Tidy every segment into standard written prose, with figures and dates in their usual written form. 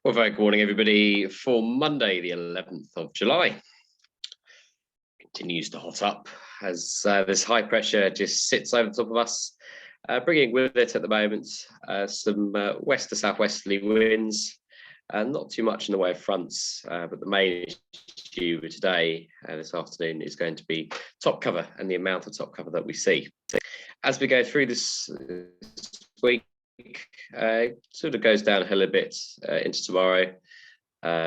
Well, very good morning, everybody, for Monday, the 11th of July. Continues to hot up as this high pressure just sits over the top of us, bringing with it at the moment some west to southwesterly winds, not too much in the way of fronts, but the main issue today, this afternoon, is going to be top cover and the amount of top cover that we see. As we go through this week, sort of goes downhill a bit into tomorrow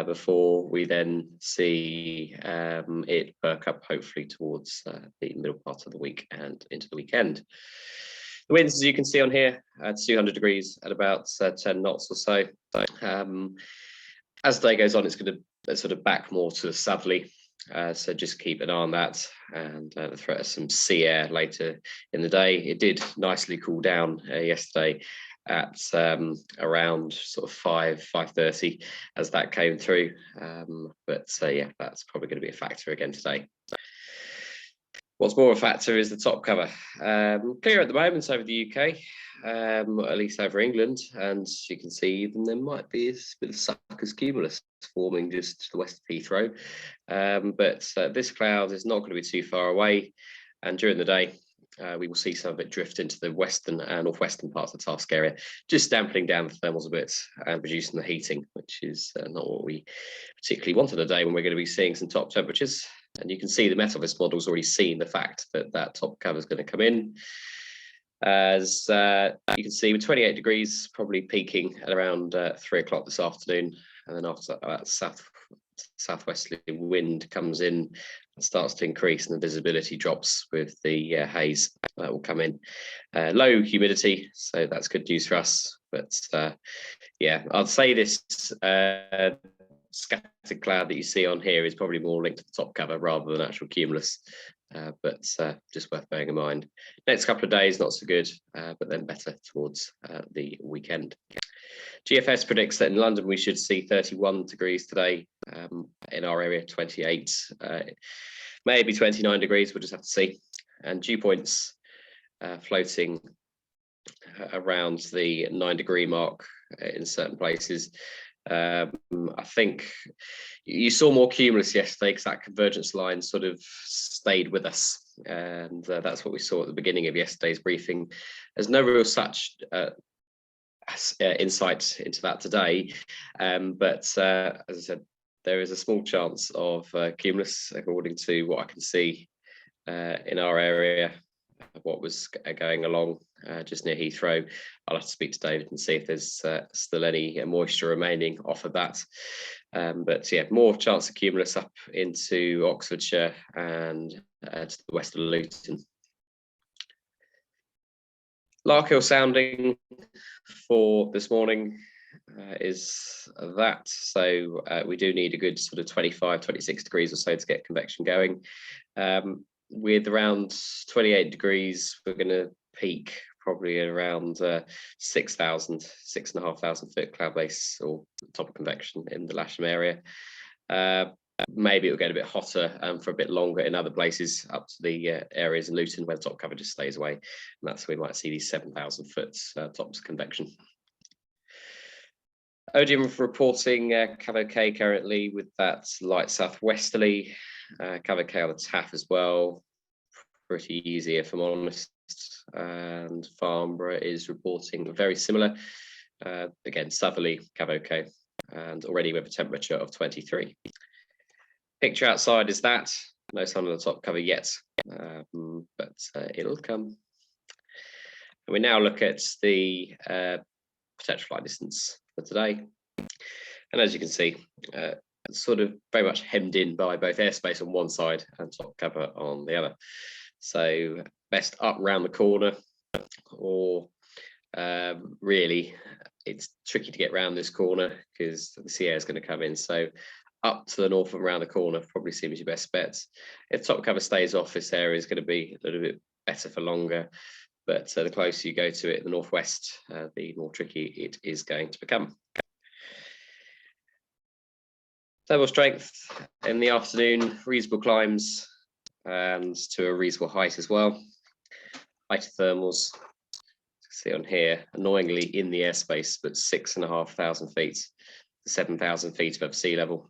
before we then see it perk up hopefully towards the middle part of the week and into the weekend. The winds, as you can see on here, at 200 degrees at about 10 knots or so. As the day goes on, it's going to sort of back more to the southerly. So just keep an eye on that, and the threat of some sea air later in the day. It did nicely cool down yesterday at around sort of 5:30 as that came through, but yeah, that's probably going to be a factor again today. What's more a factor is the top cover. Clear at the moment over the UK, at least over England, and you can see even there might be a bit of sucker's cumulus forming just to the west of Heathrow, but this cloud is not going to be too far away, and during the day we will see some of it drift into the western and northwestern parts of the task area, just dampening down the thermals a bit and reducing the heating, which is not what we particularly want on a day when we're going to be seeing some top temperatures. And you can see the Met Office model's already seen the fact that that top cover is going to come in. As you can see, with 28 degrees, probably peaking at around 3 o'clock this afternoon, and then after that southwesterly wind comes in and starts to increase, and the visibility drops with the haze that will come in. Low humidity, so that's good news for us. But yeah, I'd say this scattered cloud that you see on here is probably more linked to the top cover rather than actual cumulus, but just worth bearing in mind. Next couple of days not so good, but then better towards the weekend. GFS predicts that in London we should see 31 degrees today, in our area 28, maybe 29 degrees, we'll just have to see, and dew points floating around the 9-degree mark in certain places. I think you saw more cumulus yesterday because that convergence line sort of stayed with us, and that's what we saw at the beginning of yesterday's briefing. There's no real such insight into that today, but as I said, there is a small chance of cumulus according to what I can see in our area, what was going along just near Heathrow. I'll have to speak to David and see if there's still any moisture remaining off of that. But yeah, more chance of cumulus up into Oxfordshire and to the west of Luton. Larkhill sounding for this morning is that, so we do need a good sort of 25, 26 degrees or so to get convection going. With around 28 degrees, we're going to peak probably at around 6,500 foot cloud base or top of convection in the Lasham area. Maybe it'll get a bit hotter for a bit longer in other places up to the areas in Luton where the top cover just stays away, and that's where we might see these 7,000 foot tops of convection. Odium reporting Cavo-K currently with that light southwesterly. Cavo-K on the TAF as well, pretty easy if I'm honest, and Farnborough is reporting very similar, again southerly Cavo-K, and already with a temperature of 23. Picture outside is that, no sun on the top cover yet, but it'll come. And we now look at the potential flight distance for today, and as you can see, sort of very much hemmed in by both airspace on one side and top cover on the other. So best up round the corner, or really it's tricky to get round this corner because the sea air is going to come in. So up to the north and around the corner probably seems your best bet. If top cover stays off, this area is going to be a little bit better for longer, but the closer you go to it, the northwest, the more tricky it is going to become. Thermal strength in the afternoon, reasonable climbs and to a reasonable height as well. Height of thermals, see on here, annoyingly in the airspace, but 6,500 feet. 7,000 feet above sea level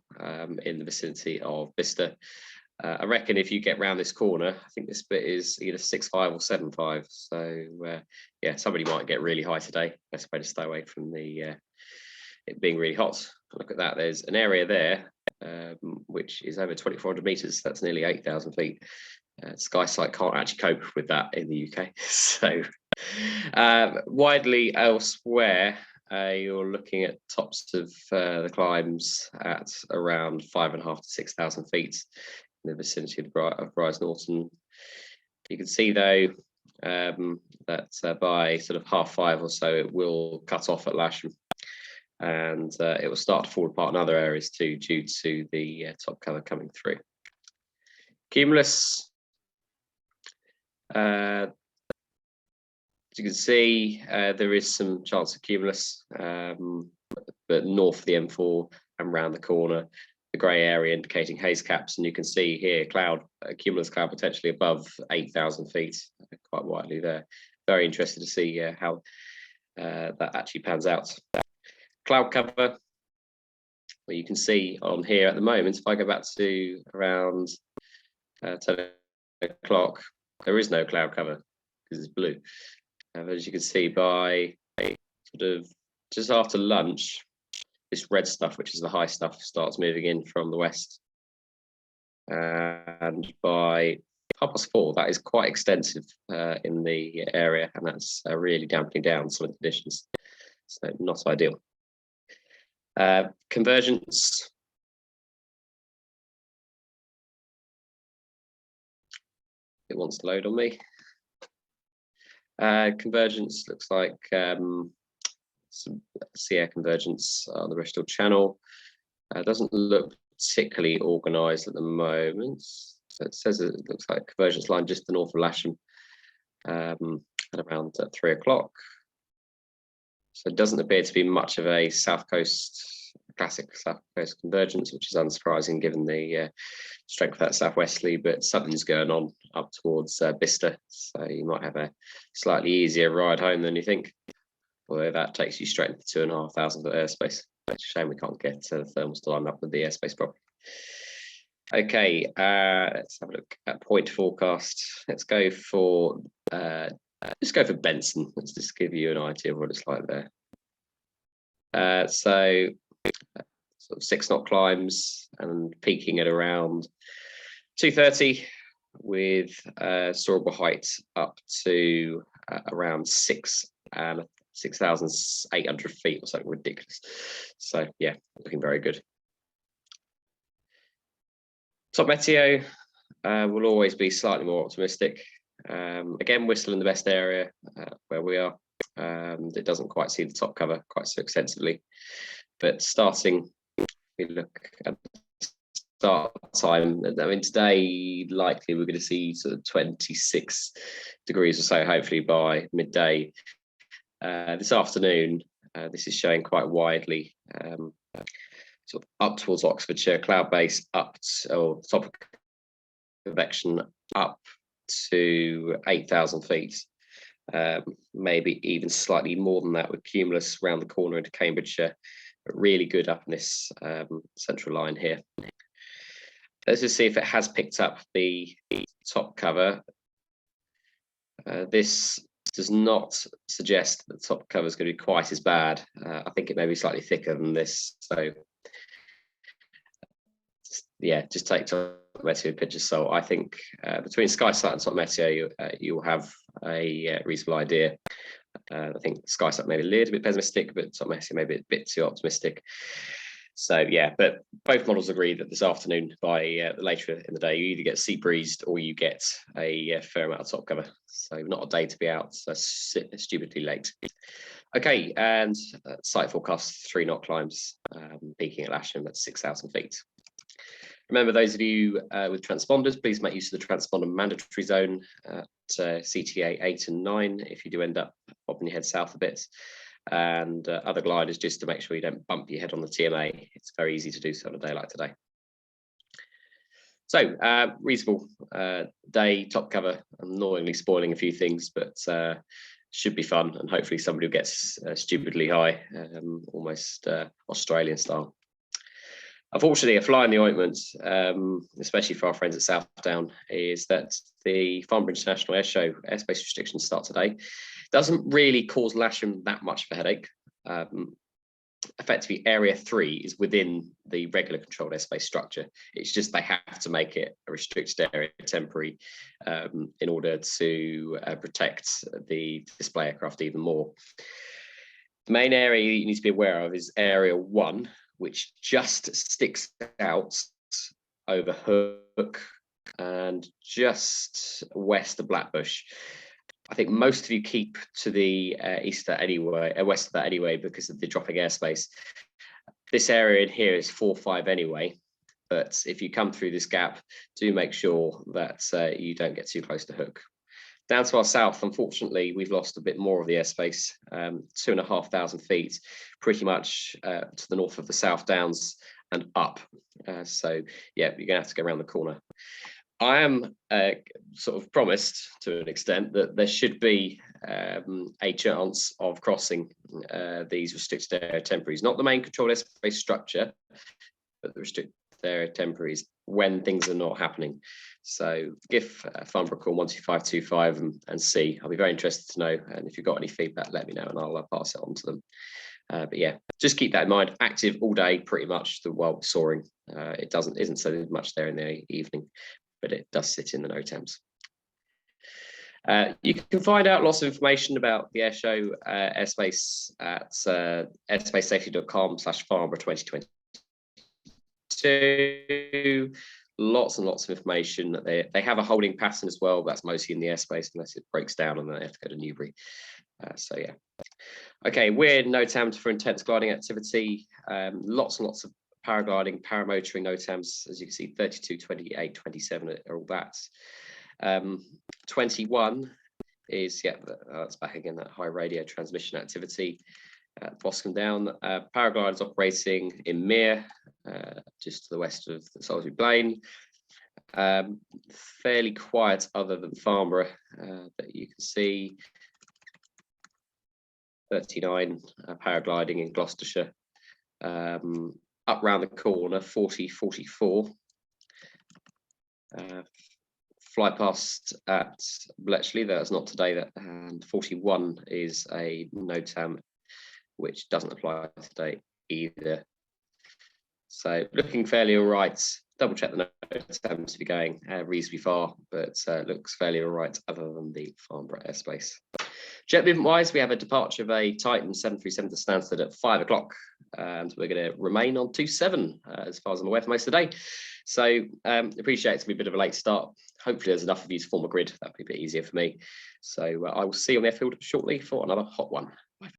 in the vicinity of Bicester. I reckon if you get round this corner, I think this bit is either 6.5 or 7.5. So yeah, somebody might get really high today. Best way to stay away from the it being really hot. Look at that. There's an area there which is over 2,400 meters. That's nearly 8,000 feet. SkySight can't actually cope with that in the UK. So widely elsewhere, you're looking at tops of the climbs at around 5,500 to 6,000 feet in the vicinity of Rise Norton. You can see though that by sort of 5:30 or so, it will cut off at Lasham, and it will start to fall apart in other areas too, due to the top cover coming through. Cumulus, as you can see, there is some chance of cumulus, but north of the M4 and round the corner, the grey area indicating haze caps, and you can see here cumulus cloud potentially above 8,000 feet, quite widely there. Very interested to see how that actually pans out. Cloud cover, well, you can see on here at the moment, if I go back to around 10 o'clock, there is no cloud cover because it's blue. As you can see, by sort of just after lunch, this red stuff, which is the high stuff, starts moving in from the west. And by 4:30, that is quite extensive in the area, and that's really dampening down some of the conditions. So not ideal. Convergence. It wants to load on me. Convergence looks like some sea air convergence on the Bristol Channel. Doesn't look particularly organised at the moment. So it says it looks like a convergence line just to the north of Lasham at around 3 o'clock. So it doesn't appear to be much of a classic south coast convergence, which is unsurprising given the strength of that southwesterly, but something's going on up towards Bicester, so you might have a slightly easier ride home than you think, although that takes you straight into 2,500 foot airspace. It's a shame we can't get the thermals to line up with the airspace properly. Okay, let's have a look at point forecast. Let's go for just go for Benson. Let's just give you an idea of what it's like there. So sort of 6 knot climbs and peaking at around 2:30 with soarable height up to around 6,800 feet or something ridiculous. So yeah, looking very good. Top meteo will always be slightly more optimistic. Again, we're still in the best area where we are. It doesn't quite see the top cover quite so extensively, but starting, we look at the start time. I mean, today likely we're going to see sort of 26 degrees or so, hopefully by midday. This afternoon, this is showing quite widely, sort of up towards Oxfordshire, cloud base up to, or top of convection up to 8,000 feet. Maybe even slightly more than that with cumulus around the corner into Cambridgeshire, but really good up in this central line here. Let's just see if it has picked up the top cover. This does not suggest that the top cover is going to be quite as bad. I think it may be slightly thicker than this. So yeah, just take top meteo and pinch of salt. I think between SkySight and top meteo, you'll have a reasonable idea. I think SkySight may be a little bit pessimistic, but top meteo may be a bit too optimistic. So yeah, but both models agree that this afternoon, by later in the day, you either get sea breezed or you get a fair amount of top cover. So not a day to be out. So stupidly late. Okay, and site forecast 3 knot climbs, peaking at Lasham at 6,000 feet. Remember, those of you with transponders, please make use of the transponder mandatory zone at CTA 8 and 9 if you do end up popping your head south a bit. And other gliders, just to make sure you don't bump your head on the TMA. It's very easy to do so on a day like today. So reasonable day, top cover, annoyingly spoiling a few things, but should be fun, and hopefully somebody who gets stupidly high, almost Australian style. Unfortunately, a fly in the ointment, especially for our friends at Southdown, is that the Farnborough International Airshow airspace restrictions start today. Doesn't really cause Lasham that much of a headache. Effectively, Area 3 is within the regular controlled airspace structure. It's just they have to make it a restricted area temporary in order to protect the display aircraft even more. The main area you need to be aware of is Area 1, which just sticks out over Hook and just west of Blackbush. I think most of you keep to the west of that anyway, because of the dropping airspace. This area in here is 4-5 anyway, but if you come through this gap, do make sure that you don't get too close to Hook. Down to our south, unfortunately, we've lost a bit more of the airspace, 2,500 feet, pretty much to the north of the South Downs and up. So yeah, you're gonna have to go around the corner. I am sort of promised to an extent that there should be a chance of crossing these restricted area temporaries, not the main controlled airspace structure, but the restricted area temporaries when things are not happening. So give Farnborough a call 12525 and see. I'll be very interested to know, and if you've got any feedback, let me know and I'll pass it on to them. But yeah, just keep that in mind. Active all day, pretty much while soaring. It isn't so much there in the evening, but it does sit in the NOTAMs. You can find out lots of information about the airshow airspace at airspace.com/Farnborough2022. Lots and lots of information. They have a holding pattern as well. That's mostly in the airspace unless it breaks down and then they have to go to Newbury. So yeah. Okay, we're NOTAMs for intense gliding activity. Lots and lots of paragliding, paramotoring NOTAMs, as you can see, 32, 28, 27 are all that. 21 is, yeah, that's back again, that high radio transmission activity. Boscombe Down, paragliders operating in Mere, just to the west of the Salisbury Plain. Fairly quiet other than Farnborough, that you can see. 39 paragliding in Gloucestershire. Up round the corner, 40, 44. Fly past at Bletchley, that's not today, and 41 is a NOTAM which doesn't apply today either. So looking fairly all right. Double check the NOTAMs to be going reasonably far, but looks fairly all right other than the Farnborough airspace. Jet movement wise, we have a departure of a Titan 737 to Stansted at 5 o'clock, and we're going to remain on 27 as far as I'm aware for most of the day. So appreciate it's going to be a bit of a late start. Hopefully there's enough of you to form a grid. That'd be a bit easier for me. So I will see you on the airfield shortly for another hot one. Bye.